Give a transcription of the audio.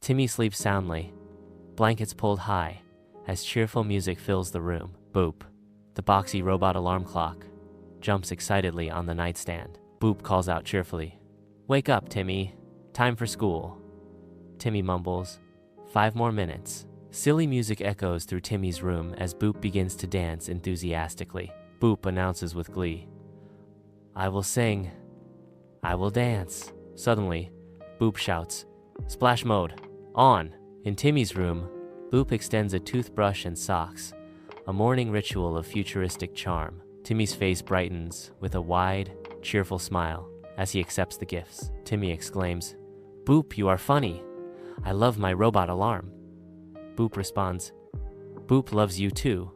Timmy sleeps soundly, blankets pulled high, as cheerful music fills the room. Boop. The boxy robot alarm clock jumps excitedly on the nightstand. Boop calls out cheerfully, "Wake up, Timmy. Time for school." Timmy mumbles, "5 more minutes." Silly music echoes through Timmy's room as Boop begins to dance enthusiastically. Boop announces with glee, "I will sing. I will dance." Suddenly, Boop shouts, "Splash mode, on!" In Timmy's room, Boop extends a toothbrush and socks, a morning ritual of futuristic charm. Timmy's face brightens with a wide, cheerful smile as he accepts the gifts. Timmy exclaims, "Boop, you are funny. I love my robot alarm." Boop responds, "Boop loves you too."